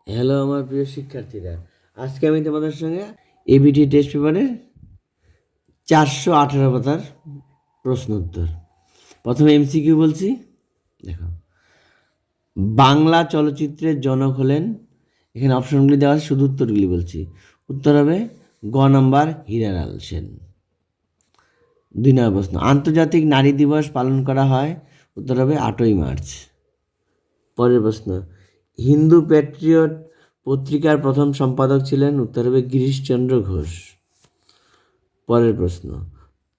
Hello আমার প্রিয় শিক্ষার্থীরা, আজকে আমি তোমাদের সঙ্গে এবিটি টেস্ট পেপারের 418 পাতার প্রশ্ন উত্তর। প্রথমে এমসিকিউ বলছি, দেখো। বাংলা চলচ্চিত্রের জনক হলেন, এখানে অপশনগুলি দেওয়া আছে, শুধু উত্তরগুলি বলছি। উত্তর হবে গ নম্বর হীরালাল সেন। 2 নম্বর প্রশ্ন, আন্তর্জাতিক নারী দিবস পালন করা হয়। উত্তর হবে 8ই মার্চ। পরের প্রশ্ন, হিন্দু প্যাট্রিয়ট পত্রিকার প্রথম সম্পাদক ছিলেন। উত্তর হবে গিরিশচন্দ্র ঘোষ। পরের প্রশ্ন,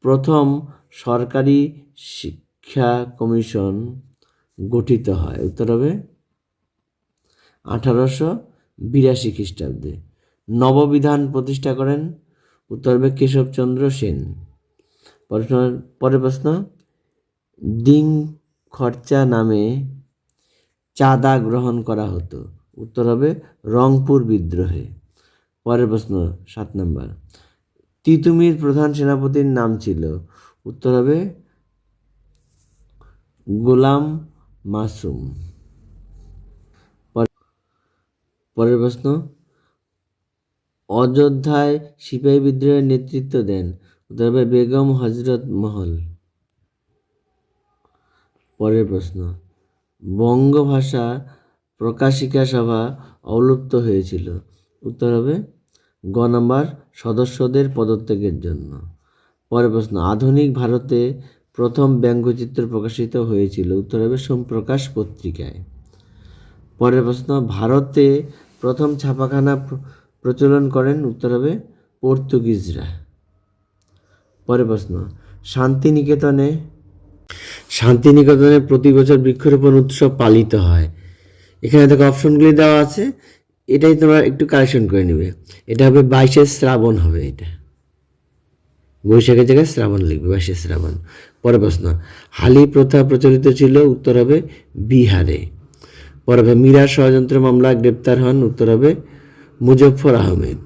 প্রথম সরকারি শিক্ষা কমিশন গঠিত হয়। উত্তর হবে 1882 খ্রিস্টাব্দে। নববিধান প্রতিষ্ঠা করেন। উত্তর হবে কেশবচন্দ্র সেন। পরের প্রশ্ন, দিন খরচা নামে চাঁদা গ্রহণ করা হতো। উত্তর হবে রংপুর বিদ্রোহে। পরের প্রশ্ন 7 নম্বর, তিতুমির প্রধান সেনাপতির নাম ছিল। উত্তর হবে গোলাম মাসুম। পরের প্রশ্ন, অযোধ্যায় সিপাহী বিদ্রোহের নেতৃত্ব দেন। উত্তর হবে বেগম হজরত মহল। পরের প্রশ্ন, বঙ্গভাষা প্রকাশিকা সভা অবলুপ্ত হয়েছিল। উত্তর হবে গ নম্বর সদস্যদের পদত্যাগের জন্য। পরের প্রশ্ন, আধুনিক ভারতে প্রথম ব্যঙ্গচিত্র প্রকাশিত হয়েছিল। উত্তর হবে সোমপ্রকাশ পত্রিকায়। পরের প্রশ্ন, ভারতে প্রথম ছাপাখানা প্রচলন করেন। উত্তর হবে পর্তুগিজরা। পরের প্রশ্ন, শান্তিনিকেতনে প্রতি বছর বৃক্ষরোপণ উৎসব পালিত হয়। এখানে দেখো অপশনগুলি দেওয়া আছে, এটাই তোমরা একটু কারেকশন করে নেবে। এটা হবে 22শে শ্রাবণ হবে, এটা বৈশাখের জায়গায় শ্রাবণ লিখবে, 22শে শ্রাবণ। পরের প্রশ্ন, হালি প্রথা প্রচলিত ছিল। উত্তর হবে বিহারে। পরে হবে মীরা ষড়যন্ত্র মামলায় গ্রেপ্তার হন। উত্তর হবে মুজফ্ফর আহমেদ।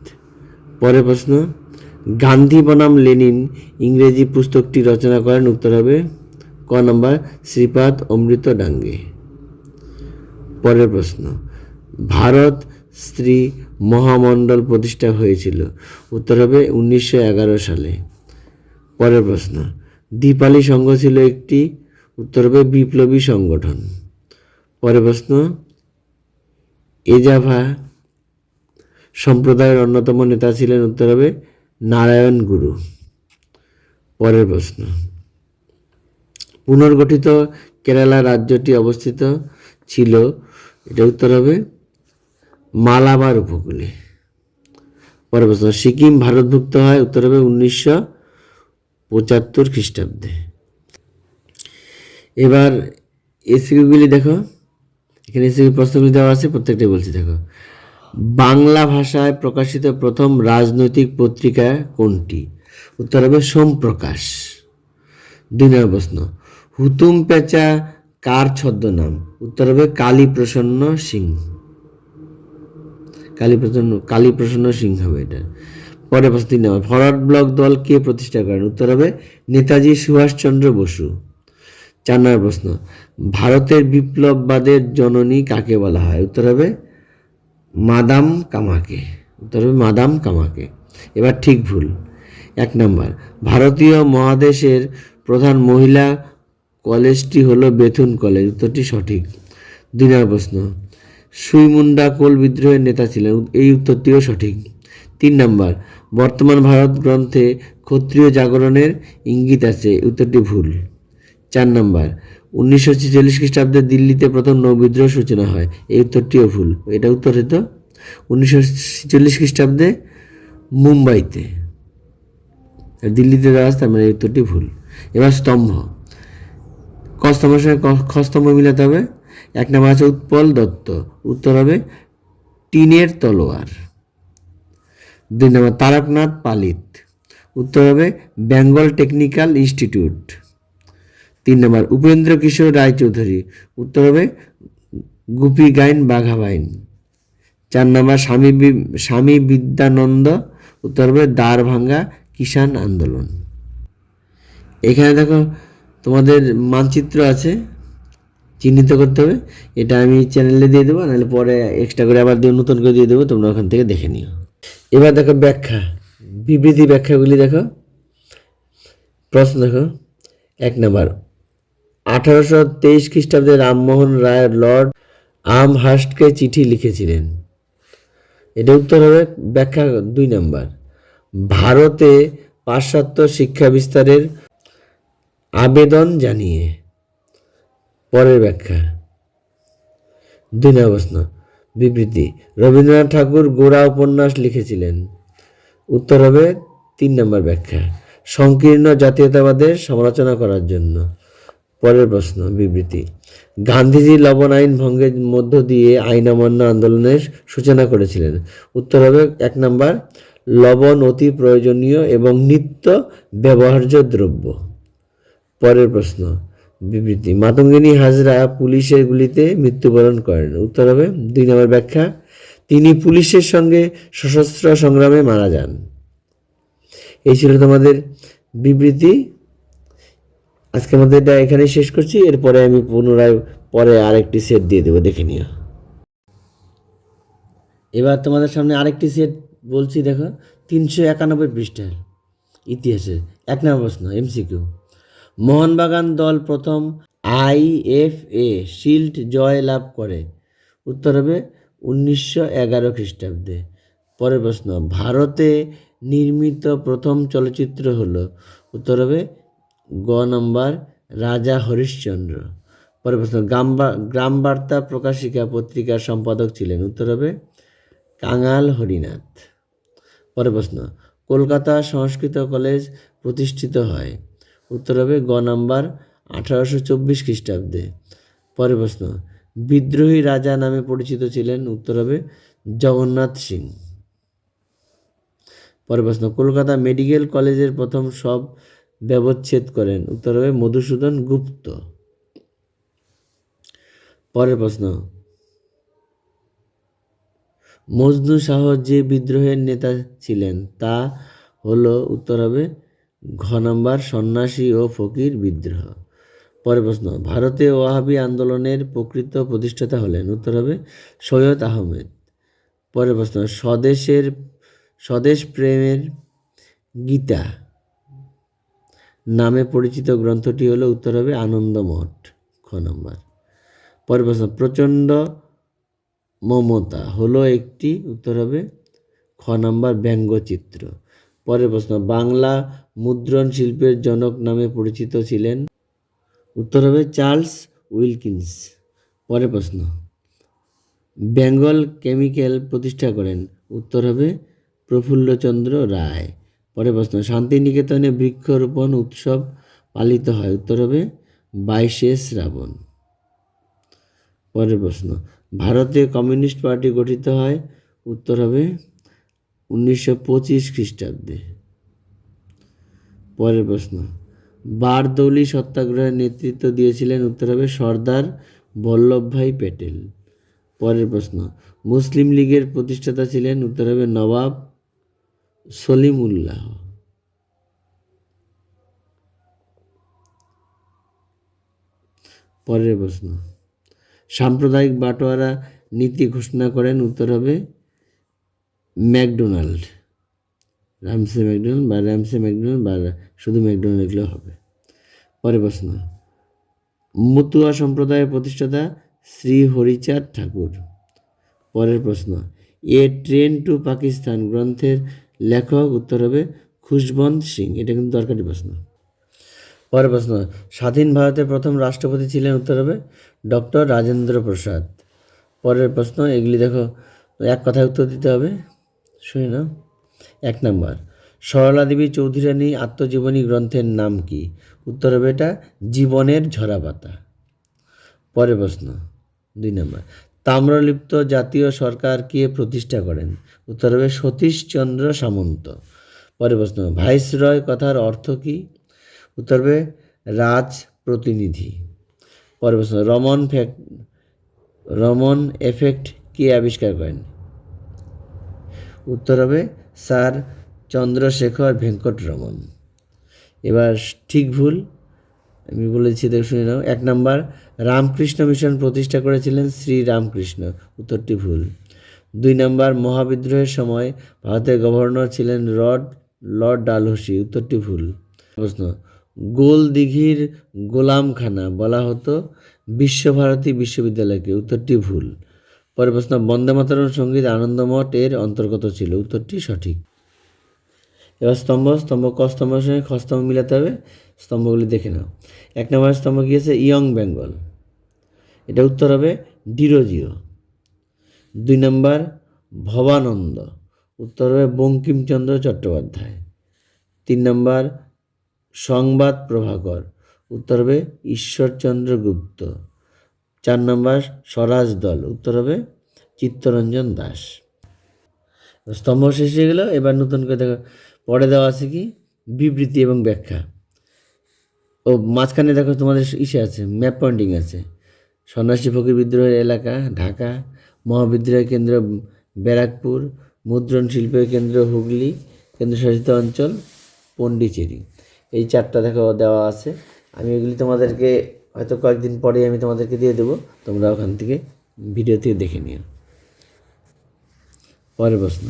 পরের প্রশ্ন, গান্ধী বনাম লেনিন ইংরেজি পুস্তকটি রচনা করেন। উত্তর হবে ক নম্বর শ্রীপাদ অমৃত ডাঙ্গে। পরের প্রশ্ন, ভারত স্ত্রী মহামণ্ডল প্রতিষ্ঠা হয়েছিল। উত্তর হবে 1911 সালে। পরের প্রশ্ন, দীপালি সংঘ ছিল একটি। উত্তর হবে বিপ্লবী সংগঠন। পরের প্রশ্ন, এজাভা সম্প্রদায়ের অন্যতম নেতা ছিলেন। উত্তর হবে নারায়ণ গুরু। পরের প্রশ্ন, পুনর্গঠিত কেরালা রাজ্যটি অবস্থিত ছিল। এটা উত্তর হবে মালাবার উপকূলে। পরের প্রশ্ন, সিকিম ভারতভুক্ত হয়। উত্তর হবে 1975 খ্রিস্টাব্দে। এবার এসিকিউগুলি দেখো, এখানে এসিকিউ প্রশ্নগুলি দেওয়া আছে, প্রত্যেকটাই বলছি দেখো। বাংলা ভাষায় প্রকাশিত প্রথম রাজনৈতিক পত্রিকা কোনটি? উত্তর হবে সোমপ্রকাশ। 2 নম্বর প্রশ্ন, হুতুম পেঁচা কার ছদ্মনাম? উত্তর হবে কালীপ্রসন্ন সিং। কালীপ্রসন্ন সিং হবে এটা। পরের প্রশ্ন 3 নম্বর, ফরওয়ার্ড ব্লক দল কে প্রতিষ্ঠা করেন? উত্তর হবে নেতাজি সুভাষচন্দ্র বসু। 4 নম্বর প্রশ্ন, ভারতের বিপ্লববাদের জননী কাকে বলা হয়? উত্তর হবে মাদাম কামাকে। উত্তর হবে মাদাম কামাকে। এবার ঠিক ভুল। 1 নম্বর, ভারতীয় মহাদেশের প্রধান মহিলা কলেজটি হলো বেথুন কলেজ। উত্তরটি সঠিক। 2 নম্বর প্রশ্ন, সুইমুন্ডা কোল বিদ্রোহের নেতা ছিলেন। এই উত্তরটিও সঠিক। 3 নম্বর, বর্তমান ভারত গ্রন্থে ক্ষত্রিয় জাগরণের ইঙ্গিত আছে। উত্তরটি ভুল। 4 নম্বর, 1946 খ্রিস্টাব্দে দিল্লিতে প্রথম নৌবিদ্রোহ সূচনা হয়। এই উত্তরটিও ভুল। এটা উত্তর হতো 1946 খ্রিস্টাব্দে মুম্বাইতে, দিল্লিতে দেওয়া আছে, তার মানে এই উত্তরটি ভুল। এবার স্তম্ভ, ক স্তম্ভের সঙ্গে খ স্তম্ভ মিলাতে হবে। 1 নম্বর আছে উৎপল দত্ত। উত্তর হবে টিনের তলোয়ার। 2 নম্বর তারকনাথ পালিত। উত্তর হবে বেঙ্গল টেকনিক্যাল ইনস্টিটিউট। 3 নম্বর উপেন্দ্র কিশোর রায়চৌধুরী। উত্তর হবে গুপি গাইন বাঘা বাইন। 4 নম্বর স্বামী বিদ্যানন্দ। উত্তর হবে দ্বারভাঙ্গা কিষাণ আন্দোলন। এখানে দেখো তোমাদের মানচিত্র আছে, চিহ্নিত করতে হবে। এটা আমি চ্যানেলে দিয়ে দেবো, নাহলে পরে এক্সট্রা করে আবার নতুন করে দিয়ে দেবো, তোমরা ওখান থেকে দেখে নিও। এবার দেখো ব্যাখ্যা, বিবৃতি ব্যাখ্যাগুলি দেখো। প্রশ্ন দেখো, 1 নম্বর, 1823 খ্রিস্টাব্দে রামমোহন রায় লর্ড আমহার্স্টকে চিঠি লিখেছিলেন। এটা উত্তর হবে ব্যাখ্যা 2 নম্বর, ভারতে পাশ্চাত্য শিক্ষা বিস্তারের আবেদন জানিয়ে। পরের ব্যাখ্যা 2 নম্বর প্রশ্ন, বিবৃতি, রবীন্দ্রনাথ ঠাকুর গোরা উপন্যাস লিখেছিলেন। উত্তর হবে 3 নম্বর ব্যাখ্যা, সংকীর্ণ জাতীয়তাবাদের সমালোচনা করার জন্য। পরের প্রশ্ন, বিবৃতি, গান্ধীজি লবণ আইন ভঙ্গের মধ্য দিয়ে আইন অমান্য আন্দোলনের সূচনা করেছিলেন। উত্তর হবে 1 নম্বর, লবণ অতি প্রয়োজনীয় এবং নিত্য ব্যবহার্য দ্রব্য। পরের প্রশ্ন, বিবৃতি, মাতঙ্গিনী হাজরা পুলিশের গুলিতে মৃত্যুবরণ করেন। উত্তর হবে 2 নম্বর ব্যাখ্যা, তিনি পুলিশের সঙ্গে সশস্ত্র সংগ্রামে মারা যান। এই ছিল তোমাদের বিবৃতি। আজকে আমাদের এটা এখানেই শেষ করছি, এরপরে আমি পুনরায় পরে আরেকটি সেট দিয়ে দেবো, দেখে নিও। এবার তোমাদের সামনে আরেকটি সেট বলছি, দেখো 391 পৃষ্ঠার ইতিহাসের 1 নম্বর প্রশ্ন, এমসিকিউ, মোহনবাগান দল প্রথম IFA শিল্ড জয় লাভ করে। উত্তর হবে 1911 খ্রিস্টাব্দে। পরের প্রশ্ন, ভারতে নির্মিত প্রথম চলচ্চিত্র হলো। উত্তর হবে গ নম্বর, রাজা হরিশ্চন্দ্র। পরের প্রশ্ন, গ্রাম বার্তা প্রকাশিকা পত্রিকার সম্পাদক ছিলেন। উত্তর হবে কাঙাল হরিনাথ। পরের প্রশ্ন, কলকাতা সংস্কৃত কলেজ প্রতিষ্ঠিত হয়। উত্তর হবে গ নম্বর, 1824 খ্রিস্টাব্দে। পরের প্রশ্ন, বিদ্রোহী রাজা নামে পরিচিত ছিলেন। উত্তর হবে জগন্নাথ সিং। পরের প্রশ্ন, কলকাতা মেডিকেল কলেজের প্রথম সব ব্যবচ্ছেদ করেন। উত্তর হবে মধুসূদন গুপ্ত। পরের প্রশ্ন, মজনু শাহ যে বিদ্রোহের নেতা ছিলেন তা হলো। উত্তর হবে ঘ নম্বর, সন্ন্যাসী ও ফকির বিদ্রোহ। পরের প্রশ্ন, ভারতে ওয়াহাবি আন্দোলনের প্রকৃত প্রতিষ্ঠাতা হলেন। উত্তর হবে সৈয়দ আহমেদ। পরের প্রশ্ন, স্বদেশ প্রেমের গীতা নামে পরিচিত গ্রন্থটি হলো। উত্তর হবে আনন্দমঠ, খ নম্বর। পরের প্রশ্ন, প্রচণ্ড মমতা হলো একটি। উত্তর হবে খ নম্বর, ব্যঙ্গচিত্র। পরের প্রশ্ন, বাংলা মুদ্রণ শিল্পের জনক নামে পরিচিত ছিলেন। উত্তর হবে চার্লস উইলকিন্স। পরের প্রশ্ন, বেঙ্গল কেমিক্যাল প্রতিষ্ঠা করেন। উত্তর হবে প্রফুল্লচন্দ্র রায়। পরের প্রশ্ন, শান্তিনিকেতনে বৃক্ষরোপণ উৎসব পালিত হয়। উত্তর হবে 22শে শ্রাবণ। পরের প্রশ্ন, ভারতে কমিউনিস্ট পার্টি গঠিত হয়। উত্তর হবে 1925 খ্রিস্টাব্দে। পরের প্রশ্ন, বারদৌলি সত্যাগ্রহের নেতৃত্ব দিয়েছিলেন। উত্তর হবে সর্দার বল্লভভাই প্যাটেল। পরের প্রশ্ন, মুসলিম লীগের প্রতিষ্ঠাতা ছিলেন। উত্তর হবে নবাব সলিমুল্লাহ। পরের প্রশ্ন, সাম্প্রদায়িক বাটোয়ারা নীতি ঘোষণা করেন। উত্তর হবে ম্যাকডোনাল্ড, রামসে ম্যাকডোনাল্ড বা শুধু ম্যাকডোনাল্ড লিখলেও হবে। পরের প্রশ্ন, মতুয়া সম্প্রদায়ের প্রতিষ্ঠাতা শ্রী হরিচাঁদ ঠাকুর। পরের প্রশ্ন, এ ট্রেন টু পাকিস্তান গ্রন্থের লেখক। উত্তর হবে খুশবন্ত সিং। এটা কিন্তু দরকারি প্রশ্ন। পরের প্রশ্ন, স্বাধীন ভারতের প্রথম রাষ্ট্রপতি ছিলেন। উত্তর হবে ডক্টর রাজেন্দ্র প্রসাদ। পরের প্রশ্ন, এগুলি দেখো এক কথায় উত্তর দিতে হবে, শুনে নাও। 1 নম্বর, সরলা দেবী চৌধুরী রানী আত্মজীবনী গ্রন্থের নাম কি? উত্তর হবে এটা জীবনের ঝরাপাতা। পরের প্রশ্ন 2 নম্বর, তাম্রলিপ্ত জাতীয় সরকার কে প্রতিষ্ঠা করেন? উত্তর হবে সতীশচন্দ্র সামন্ত। পরের প্রশ্ন, ভাইসরয় কথার অর্থ কী? উত্তর হবে রাজ প্রতিনিধি। পরের প্রশ্ন, রমন এফেক্ট কে আবিষ্কার করেন? উত্তর হবে স্যার চন্দ্রশেখর ভেঙ্কট রমন। এবার ঠিক ভুল আমি বলেছি, দেখে শুনে নাও। 1 নাম্বার, রামকৃষ্ণ মিশন প্রতিষ্ঠা করেছিলেন শ্রী রামকৃষ্ণ, উত্তরটি ভুল। 2 নাম্বার, মহাবিদ্রোহের সময় ভারতের গভর্নর ছিলেন লর্ড ডালহৌসি, উত্তরটি ভুল। প্রশ্ন, গোল দিঘির গোলামখানা বলা হতো বিশ্বভারতী বিশ্ববিদ্যালয়কে, উত্তরটি ভুল। পরের প্রশ্ন, বন্দে মাতরম সঙ্গীত আনন্দমঠ এর অন্তর্গত ছিল, উত্তরটি সঠিক। এবার স্তম্ভ ক স্তম্ভের সঙ্গে খ স্তম্ভ মিলাতে হবে, স্তম্ভগুলি দেখে নাও। 1 নম্বর স্তম্ভ কী আছে? ইয়ং বেঙ্গল, এটা উত্তর হবে ডিরোজিও। 2 নম্বর ভবানন্দ, উত্তর হবে বঙ্কিমচন্দ্র চট্টোপাধ্যায়। 3 নম্বর সংবাদ প্রভাকর, উত্তর হবে ঈশ্বরচন্দ্র গুপ্ত। 4 নম্বর স্বরাজ দল, উত্তর হবে চিত্তরঞ্জন দাস। স্তম্ভ শেষ হয়ে গেল। এবার নতুন করে দেখো, পরে দেওয়া আছে কি বিবৃতি এবং ব্যাখ্যা। ও মাঝখানে দেখো তোমাদের ইসে আছে, ম্যাপ পয়েন্টিং আছে। সন্ন্যাসী ফকির বিদ্রোহের এলাকা ঢাকা, মহাবিদ্রোহের কেন্দ্র ব্যারাকপুর, মুদ্রণ শিল্পের কেন্দ্র হুগলি, কেন্দ্রশাসিত অঞ্চল পন্ডিচেরি। এই 4টা দেখো দেওয়া আছে। আমি এগুলি তোমাদেরকে হয়তো কয়েকদিন পরেই আমি তোমাদেরকে দিয়ে দেবো, তোমরা ওখান থেকে ভিডিও থেকে দেখে নিও। পরের প্রশ্ন,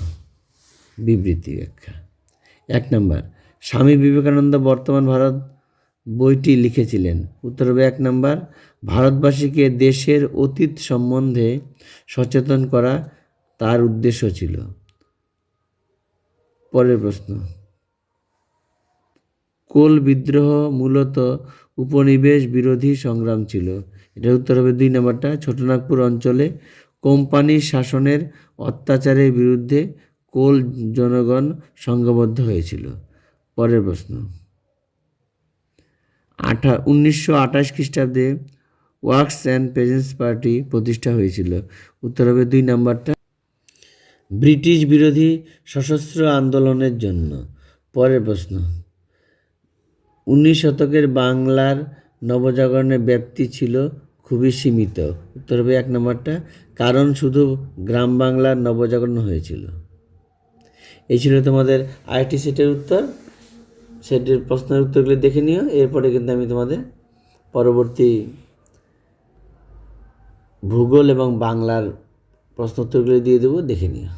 বিবৃতি ব্যাখ্যা। 1 নম্বর, স্বামী বিবেকানন্দ বর্তমান ভারত বইটি লিখেছিলেন, উত্তর হবে 1 নম্বর ভারতবাসীকে দেশের অতীত সম্বন্ধে সচেতন করা তার উদ্দেশ্য ছিল। পরের প্রশ্ন, কোল বিদ্রোহ মূলত উপনিবেশ বিরোধী সংগ্রাম ছিল, এটার উত্তর হবে 2 নম্বরটা ছোটনাগপুর অঞ্চলে কোম্পানির শাসনের অত্যাচারের বিরুদ্ধে কোল জনগণ সংঘবদ্ধ হয়েছিল। পরের প্রশ্ন, 1928 খ্রিস্টাব্দে ওয়ার্কস অ্যান্ড পেজেন্টস পার্টি প্রতিষ্ঠা হয়েছিল, উত্তর হবে 2 নম্বরটা ব্রিটিশ বিরোধী সশস্ত্র আন্দোলনের জন্য। পরের প্রশ্ন, 19 শতকের বাংলার নবজাগরণের ব্যাপ্তি ছিল খুবই সীমিত, উত্তর হবে 1 নম্বরটা কারণ শুধু গ্রাম বাংলার নবজাগরণ হয়েছিল। এই ছিল তোমাদের আইটি সেটের উত্তর। সেটের প্রশ্নের উত্তরগুলি দেখে নিও। এরপরে কিন্তু আমি তোমাদের পরবর্তী ভূগোল এবং বাংলার প্রশ্ন উত্তরগুলি দিয়ে দেবো, দেখে নিও।